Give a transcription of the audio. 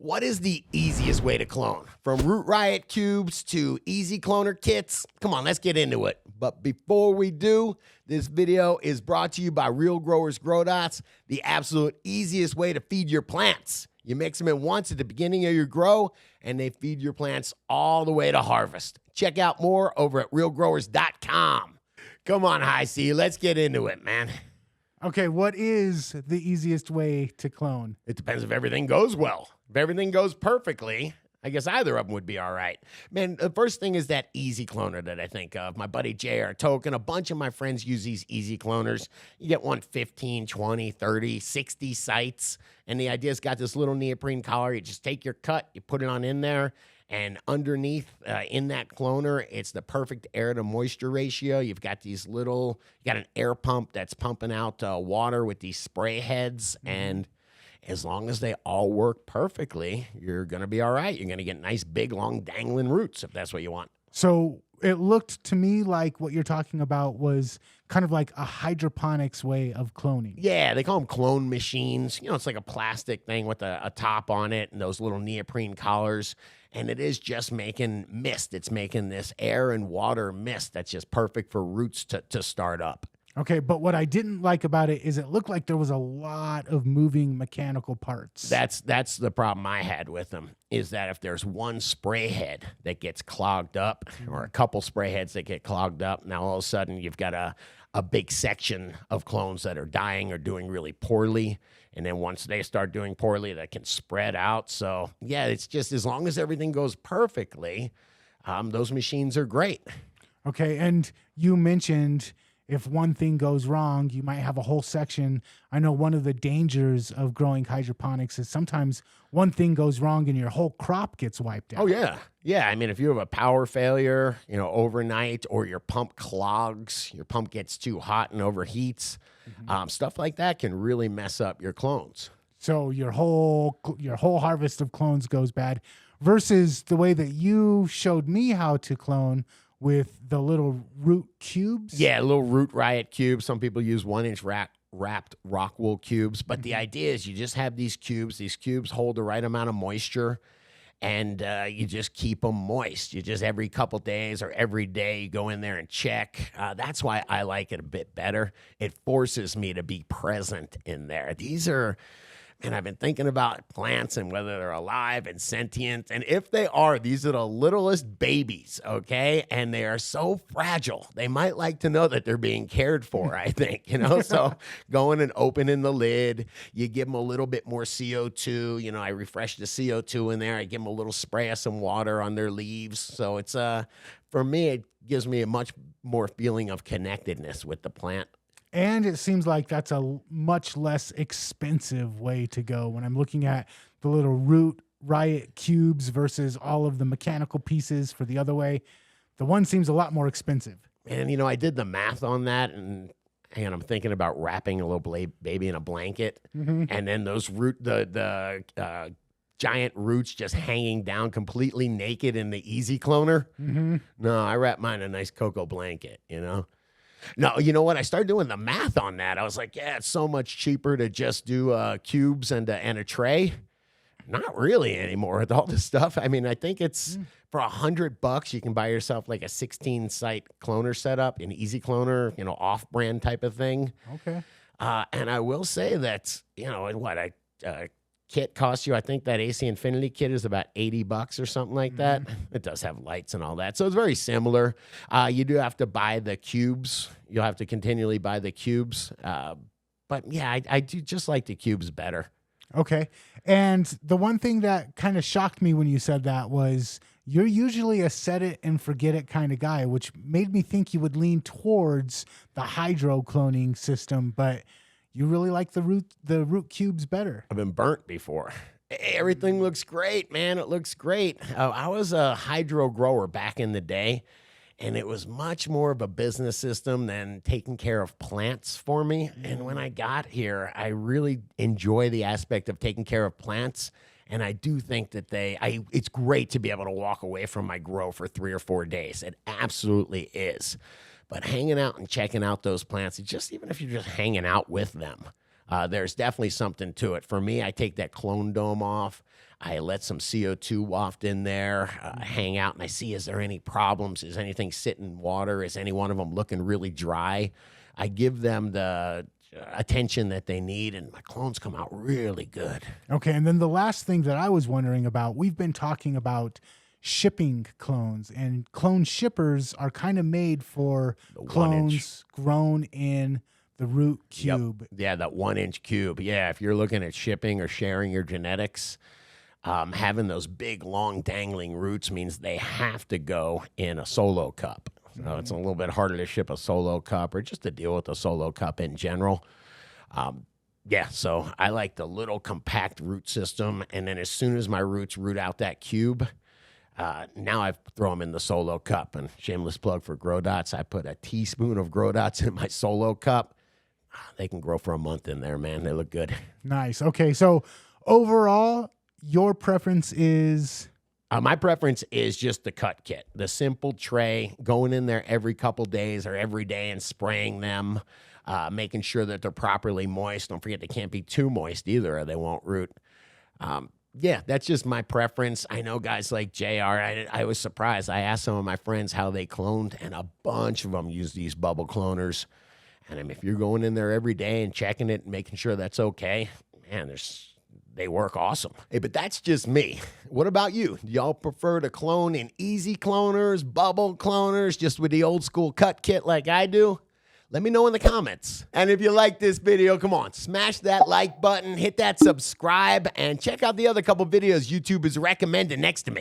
What is the easiest way to clone? From Root Riot cubes to easy cloner kits? Come on, let's get into it. But before we do, this video is brought to you by Real Growers Grow Dots, the absolute easiest way to feed your plants. You mix them in once at the beginning of your grow, and they feed your plants all the way to harvest. Check out more over at realgrowers.com. Come on, High C, let's get into it, man. Okay, what is the easiest way to clone? It depends if everything goes well. If everything goes perfectly, I guess either of them would be all right. Man, the first thing is that easy cloner that I think of. My buddy J.R. Token, a bunch of my friends use these easy cloners. You get one 15, 20, 30, 60 sites. And the idea is got this little neoprene collar. You just take your cut, you put it on in there. And underneath in that cloner, it's the perfect air to moisture ratio. You've got these little, you got an air pump that's pumping out water with these spray heads. And as long as they all work perfectly, you're going to be all right. You're going to get nice, big, long, dangling roots if that's what you want. So it looked to me like what you're talking about was kind of like a hydroponics way of cloning. Yeah, they call them clone machines. You know, it's like a plastic thing with a top on it and those little neoprene collars. And it is just making mist. It's making this air and water mist that's just perfect for roots to start up. Okay, but what I didn't like about it is it looked like there was a lot of moving mechanical parts. That's the problem I had with them, is that if there's one spray head that gets clogged up or a couple spray heads that get clogged up, now all of a sudden you've got a big section of clones that are dying or doing really poorly. And then once they start doing poorly, that can spread out. So, yeah, it's just as long as everything goes perfectly, those machines are great. Okay, and you mentioned if one thing goes wrong, you might have a whole section. I know one of the dangers of growing hydroponics is sometimes one thing goes wrong and your whole crop gets wiped out. Oh, yeah. Yeah, I mean, if you have a power failure, you know, overnight, or your pump clogs, your pump gets too hot and overheats, stuff like that can really mess up your clones. So your whole harvest of clones goes bad versus the way that you showed me how to clone with the little root cubes. Yeah, little Root Riot cubes. Some people use 1-inch wrapped rock wool cubes. But the idea is you just have these cubes. These cubes hold the right amount of moisture, and you just keep them moist. You just every couple days or every day you go in there and check. That's why I like it a bit better. It forces me to be present in there. These are... And I've been thinking about plants and whether they're alive and sentient. And if they are, these are the littlest babies, okay? And they are so fragile. They might like to know that they're being cared for, I think, you know? So going and opening the lid, you give them a little bit more CO2. You know, I refresh the CO2 in there. I give them a little spray of some water on their leaves. So it's, for me, it gives me a much more feeling of connectedness with the plant. And it seems like that's a much less expensive way to go when I'm looking at the little Root Riot cubes versus all of the mechanical pieces for the other way. The one seems a lot more expensive. And, you know, I did the math on that, and I'm thinking about wrapping a little baby in a blanket, and then those the giant roots just hanging down completely naked in the easy cloner. No, I wrap mine in a nice cocoa blanket, you know? No, you know what? I started doing the math on that. I was like, yeah, it's so much cheaper to just do cubes and a tray. Not really anymore with all this stuff. I mean, I think it's for $100, you can buy yourself like a 16-site cloner setup, an easy cloner, you know, off-brand type of thing. Okay. And I will say that, you know, what a kit costs you, I think that AC Infinity kit is about $80 or something like that. It does have lights and all that. So it's very similar. You do have to buy the cubes. You'll have to continually buy the cubes. But yeah, I do just like the cubes better. Okay. And the one thing that kind of shocked me when you said that was you're usually a set it and forget it kind of guy, which made me think you would lean towards the hydro cloning system, but you really like the root cubes better. I've been burnt before. Everything looks great, man. It looks great. I was a hydro grower back in the day, and it was much more of a business system than taking care of plants for me. And when I got here, I really enjoy the aspect of taking care of plants. And I do think that it's great to be able to walk away from my grow for 3 or 4 days. It absolutely is. But hanging out and checking out those plants, even if you're just hanging out with them, there's definitely something to it. For me, I take that clone dome off. I let some CO2 waft in there, hang out, and I see, is there any problems? Is anything sitting in water? Is any one of them looking really dry? I give them the attention that they need, and my clones come out really good. Okay, and then the last thing that I was wondering about, we've been talking about shipping clones, and clone shippers are kind of made for clones grown in the root cube. Yep. Yeah, that 1-inch cube. Yeah, if you're looking at shipping or sharing your genetics, having those big, long, dangling roots means they have to go in a solo cup. So it's a little bit harder to ship a solo cup or just to deal with a solo cup in general. Yeah, so I like the little compact root system. And then as soon as my roots root out that cube, now I throw them in the solo cup. And shameless plug for Grow Dots, I put a teaspoon of Grow Dots in my solo cup. They can grow for a month in there, man. They look good. Nice. Okay, so overall, your preference is... My preference is just the cut kit, the simple tray, going in there every couple days or every day and spraying them, making sure that they're properly moist. Don't forget they can't be too moist either or they won't root. Yeah, that's just my preference. I know guys like JR, I was surprised. I asked some of my friends how they cloned, and a bunch of them use these bubble cloners. And I mean, if you're going in there every day and checking it and making sure that's okay, man, they work awesome. Hey, but that's just me. What about you? Do y'all prefer to clone in easy cloners, bubble cloners, just with the old school cut kit like I do? Let me know in the comments. And if you like this video, come on, smash that like button, hit that subscribe, and check out the other couple videos YouTube is recommending next to me.